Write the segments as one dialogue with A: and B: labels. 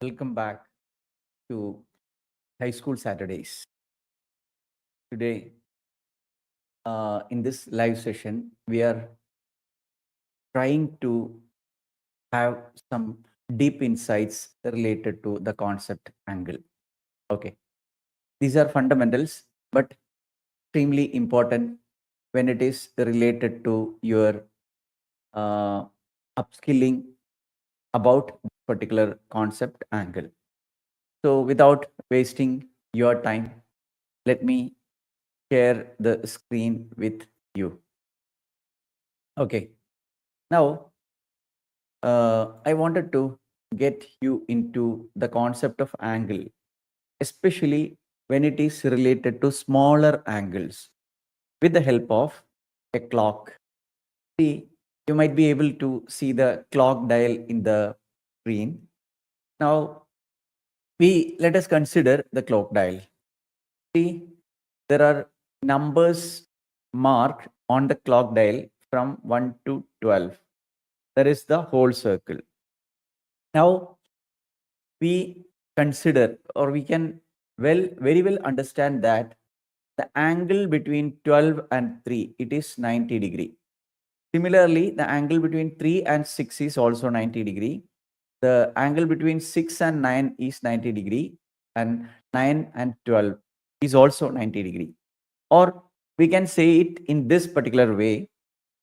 A: Welcome back to High School Saturdays. Today, in this live session, we are trying to have some deep insights related to the concept angle. Okay, these are fundamentals, but extremely important when it is related to your upskilling about particular concept angle. So, without wasting your time, let me share the screen with you. Okay, now I wanted to get you into the concept of angle, especially when it is related to smaller angles with the help of a clock. See, you might be able to see the clock dial in the screen. Now, let us consider the clock dial. See, there are numbers marked on the clock dial from 1 to 12. That is the whole circle. Now, we consider, or we can very well understand that the angle between 12 and 3, it is 90 degree. Similarly, the angle between 3 and 6 is also 90 degree. The angle between 6 and 9 is 90 degree, and 9 and 12 is also 90 degree. Or we can say it in this particular way.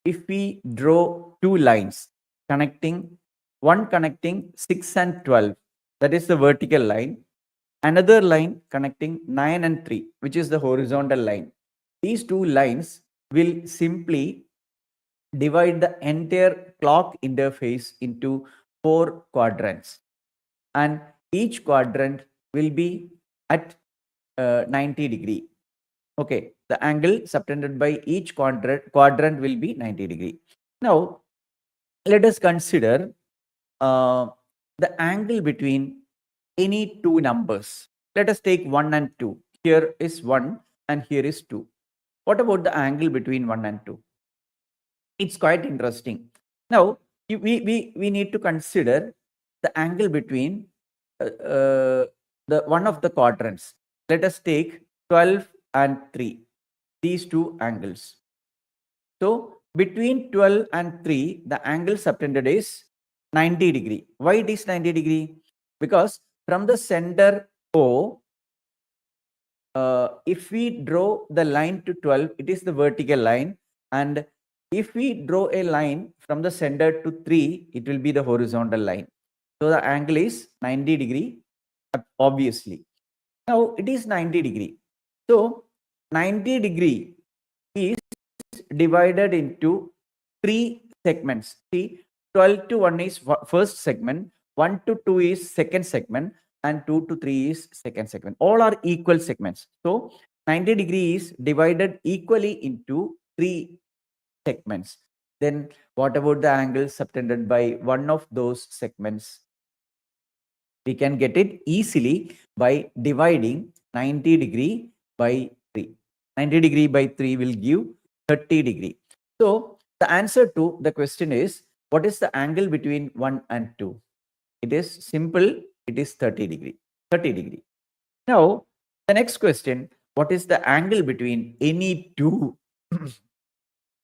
A: If we draw two lines connecting 6 and 12, that is the vertical line, another line connecting 9 and 3, which is the horizontal line. These two lines will simply divide the entire clock interface into 4 quadrants, and each quadrant will be at 90 degree. Okay, the angle subtended by each quadrant will be 90 degree. Now, let us consider the angle between any two numbers. Let us take 1 and 2. Here is 1 and here is 2. What about the angle between 1 and 2? It's quite interesting. Now, we need to consider the angle between the one of the quadrants. Let us take 12 and 3, these two angles. So, between 12 and 3, the angle subtended is 90 degree. Why it is 90 degree? Because from the center O, if we draw the line to 12, it is the vertical line, and if we draw a line from the center to 3, it will be the horizontal line. So the angle is 90 degree, obviously. Now it is 90 degree. So 90 degree is divided into 3 segments. See, 12 to 1 is first segment, 1 to 2 is second segment, and 2 to 3 is second segment. All are equal segments. So 90 degree is divided equally into 3 segments. Then what about the angle subtended by one of those segments? We can get it easily by dividing 90 degree by 3. 90 degree by 3 will give 30 degree. So the answer to the question is, what is the angle between 1 and 2? It is simple. It is 30 degree. 30 degree. Now, the next question, what is the angle between any two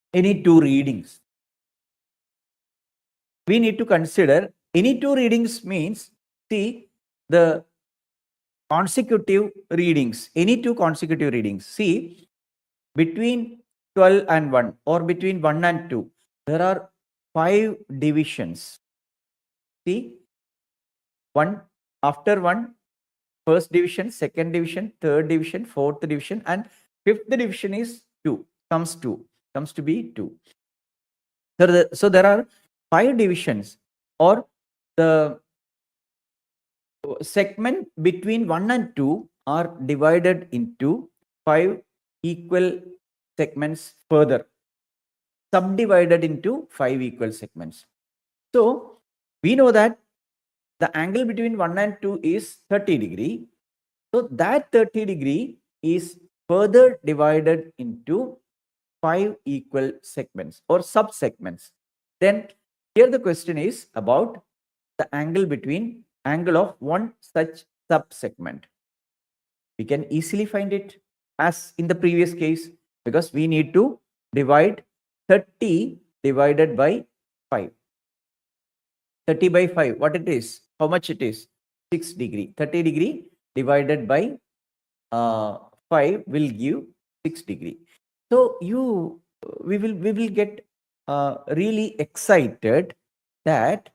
A: readings? We need to consider any two readings means, see, the consecutive readings, any two consecutive readings. See, between 12 and 1 or between 1 and 2, there are 5 divisions. See, one after one, first division, second division, third division, fourth division, and fifth division is 2, comes to be 2. So there are 5 divisions, or the segment between 1 and 2 are divided into 5 equal segments, further subdivided into 5 equal segments. So we know that the angle between 1 and 2 is 30 degree. So that 30 degree is further divided into 5 equal segments or sub-segments. Then here the question is about the angle between angle of one such subsegment. We can easily find it as in the previous case, because we need to divide 30 divided by 5. 30 by 5, what it is? How much it is? 6 degree. 30 degree divided by 5 will give 6 degree. So we will get really excited that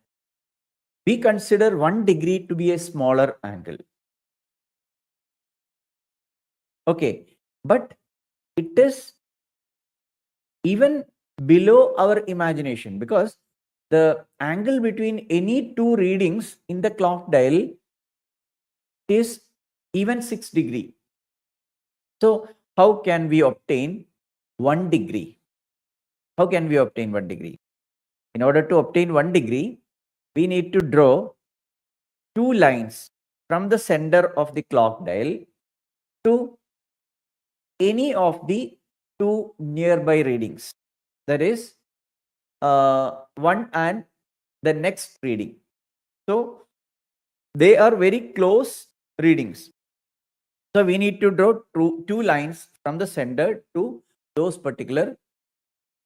A: we consider 1 degree to be a smaller angle. Okay, but it is even below our imagination, because the angle between any two readings in the clock dial is even 6 degree. So how can we obtain 1 degree? How can we obtain 1 degree? In order to obtain 1 degree, we need to draw two lines from the center of the clock dial to any of the two nearby readings. That is one and the next reading. So they are very close readings. So we need to draw two lines from the center to those particular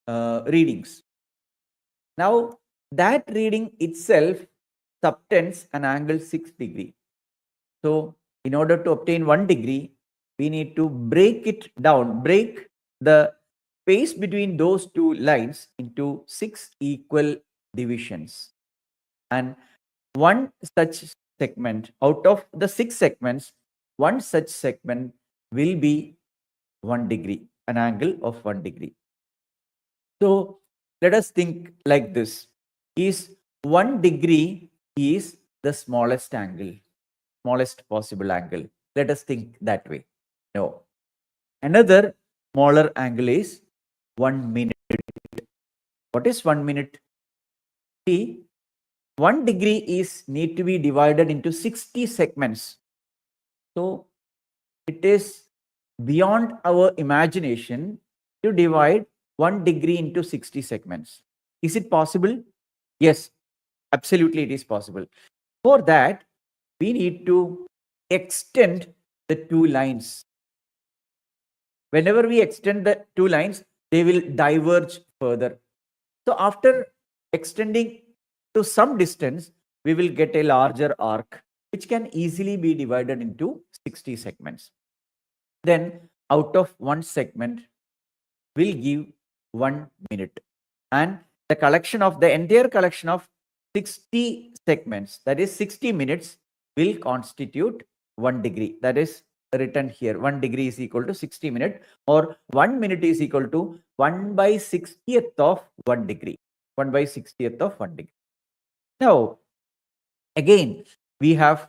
A: readings. Now that reading itself subtends an angle 6 degree. So in order to obtain 1 degree, we need to break it down, break the space between those two lines into 6 equal divisions. And one such segment, out of the 6 segments, one such segment will be 1 degree, an angle of 1 degree. So let us think like this. Is 1 degree is the smallest angle, smallest possible angle? Let us think that way. No. Another smaller angle is 1 minute. What is 1 minute? See, 1 degree is need to be divided into 60 segments. So it is beyond our imagination to divide 1 degree into 60 segments. Is it possible? Yes, absolutely it is possible. For that, we need to extend the two lines. Whenever we extend the two lines, they will diverge further. So after extending to some distance, we will get a larger arc, which can easily be divided into 60 segments. Then out of one segment will give 1 minute. And the collection of the entire collection of 60 segments, that is 60 minutes, will constitute 1 degree. That is written here. 1 degree is equal to 60 minutes, or 1 minute is equal to 1 by 60th of 1 degree. 1 by 60th of 1 degree. Now, again, we have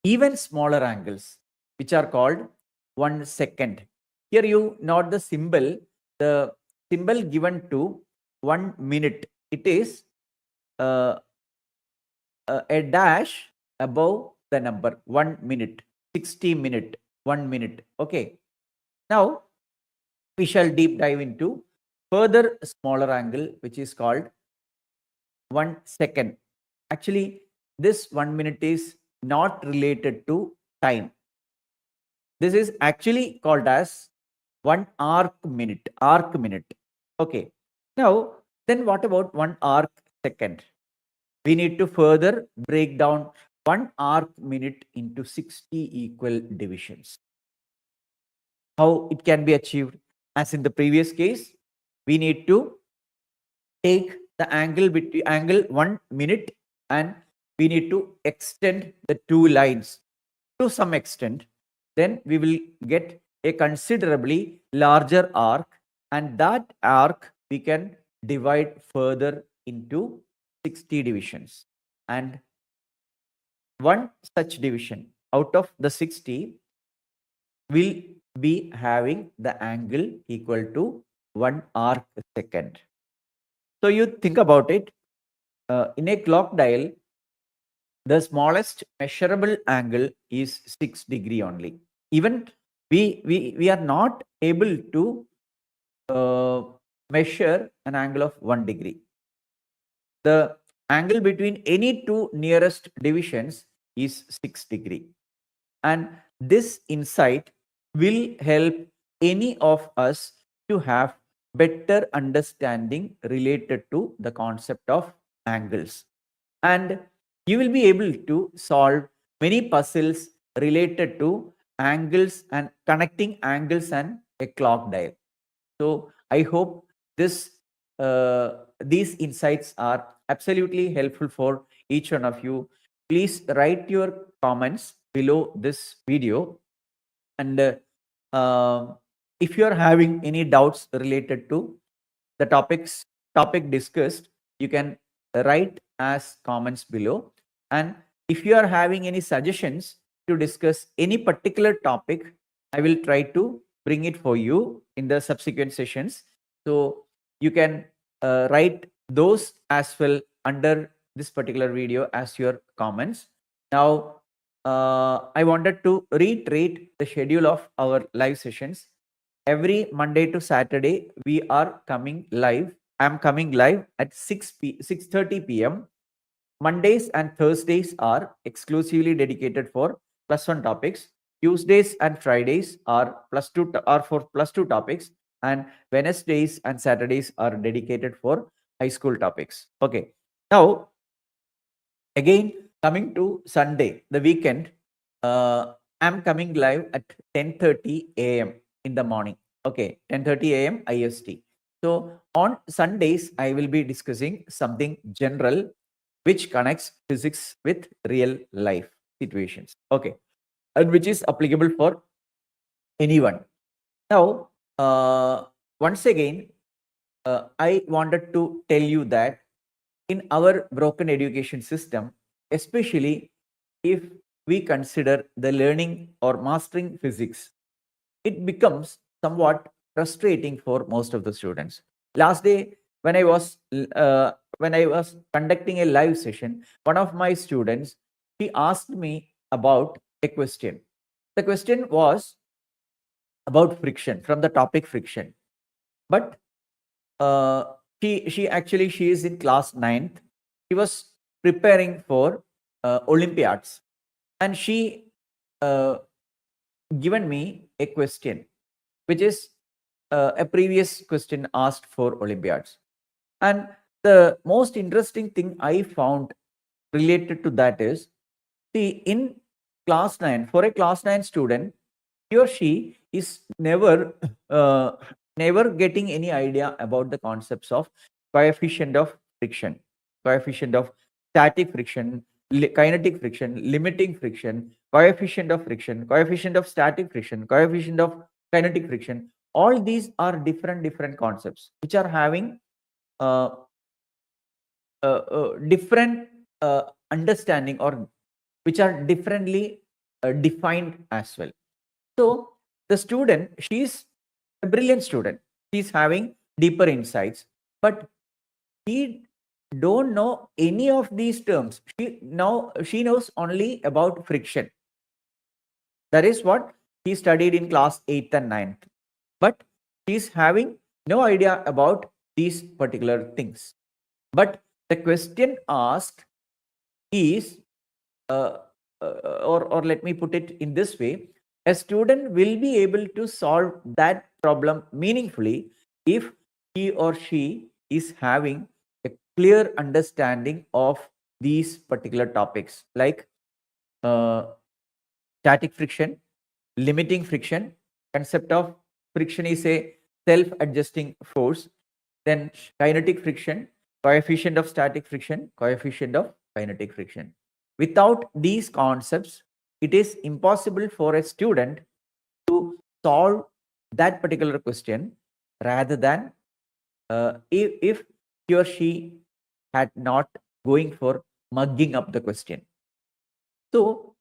A: even smaller angles, which are called 1 second. Here you note the symbol given to 1 minute. It is a dash above the number 1 minute, 60 minute, 1 minute. Okay. Now we shall deep dive into further smaller angle, which is called 1 second. Actually, this 1 minute is not related to time. This is actually called as 1 arc minute. Arc minute. Okay. Now, then what about 1 arc second? We need to further break down 1 arc minute into 60 equal divisions. How it can be achieved? As in the previous case, we need to take the angle between angle 1 minute, and we need to extend the two lines to some extent. Then we will get a considerably larger arc, and that arc we can divide further into 60 divisions. And one such division out of the 60 will be having the angle equal to 1 arc second. So you think about it, in a clock dial, the smallest measurable angle is 6 degree only. Even we are not able to measure an angle of 1 degree. The angle between any two nearest divisions is 6 degree. And this insight will help any of us to have better understanding related to the concept of angles. And you will be able to solve many puzzles related to angles and connecting angles and a clock dial. So I hope these insights are absolutely helpful for each one of you. Please write your comments below this video, and if you are having any doubts related to the topic discussed, you can write as comments below. And if you are having any suggestions to discuss any particular topic, I will try to bring it for you in the subsequent sessions. So you can write those as well under this particular video as your comments. Now, I wanted to reiterate the schedule of our live sessions. Every Monday to Saturday, we are coming live. I'm coming live at 6:30 p.m. Mondays and Thursdays are exclusively dedicated for plus one topics. Tuesdays and Fridays are are for plus two topics, and Wednesdays and Saturdays are dedicated for high school topics. Okay. Now, again, coming to Sunday, the weekend, I'm coming live at 10:30 a.m. in the morning. Okay, 10:30 a.m. IST. So on Sundays, I will be discussing something general which connects physics with real life situations. Okay, and which is applicable for anyone. Now, once again, I wanted to tell you that in our broken education system, especially if we consider the learning or mastering physics, it becomes somewhat frustrating for most of the students. Last day, when I was conducting a live session, one of my students, he asked me about a question. The question was about friction, from the topic friction. But uh, she is in class ninth. She was preparing for Olympiads, and she uh, given me a question, which is a previous question asked for Olympiads. And the most interesting thing I found related to that is, see, in class 9, for a class 9 student, he or she is uh, never getting any idea about the concepts of coefficient of friction, coefficient of static friction, kinetic friction, limiting friction, coefficient of static friction, coefficient of kinetic friction. All these are different concepts which are having uh, different understanding, or which are differently defined as well. So the student, she's a brilliant student. She's having deeper insights, but he don't know any of these terms. She knows only about friction. That is what he studied in class 8th and ninth. But she's having no idea about these particular things. But the question asked is, uh, or let me put it in this way, a student will be able to solve that problem meaningfully if he or she is having a clear understanding of these particular topics, like uh, static friction, limiting friction. Concept of friction is a self-adjusting force. Then kinetic friction, coefficient of static friction, coefficient of kinetic friction. Without these concepts, it is impossible for a student to solve that particular question, rather than if he or she had not going for mugging up the question. So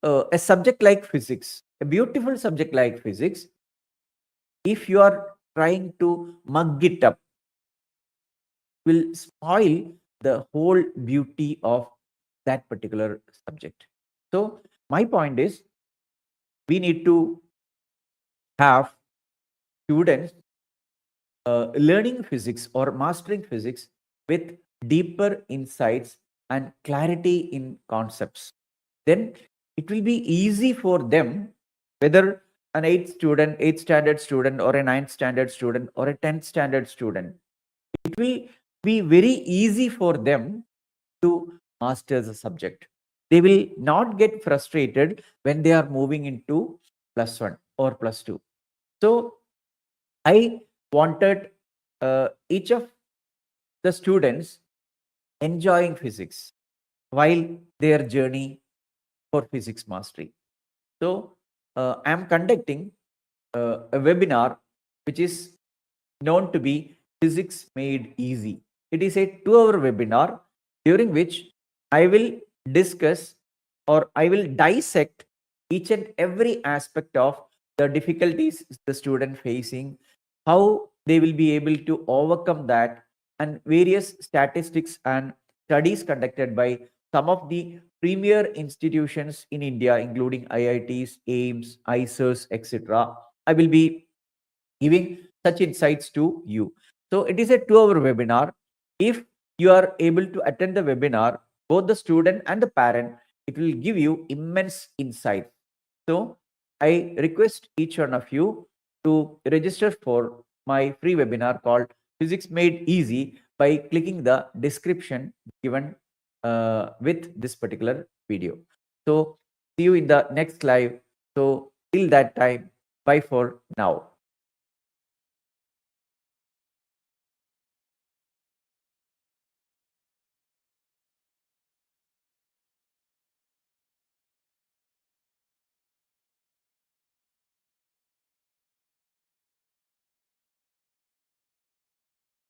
A: a subject like physics, a beautiful subject like physics, if you are trying to mug it up, will spoil the whole beauty of that particular subject. So my point is, we need to have students learning physics or mastering physics with deeper insights and clarity in concepts. Then it will be easy for them, whether an 8th standard student, or a 9th standard student, or a 10th standard student, it will be very easy for them to master the subject. They will not get frustrated when they are moving into +1 or +2. So I wanted each of the students enjoying physics while their journey for physics mastery. So I am conducting a webinar which is known to be Physics Made Easy. It is a 2-hour webinar during which I will discuss, or I will dissect each and every aspect of the difficulties the student facing, how they will be able to overcome that, and various statistics and studies conducted by some of the premier institutions in India, including IITs, AIMS, ISERS, etc. I will be giving such insights to you. So it is a 2-hour webinar. If you are able to attend the webinar, both the student and the parent, it will give you immense insight. So I request each one of you to register for my free webinar called Physics Made Easy by clicking the description given with this particular video. So see you in the next live. So till that time, bye for now.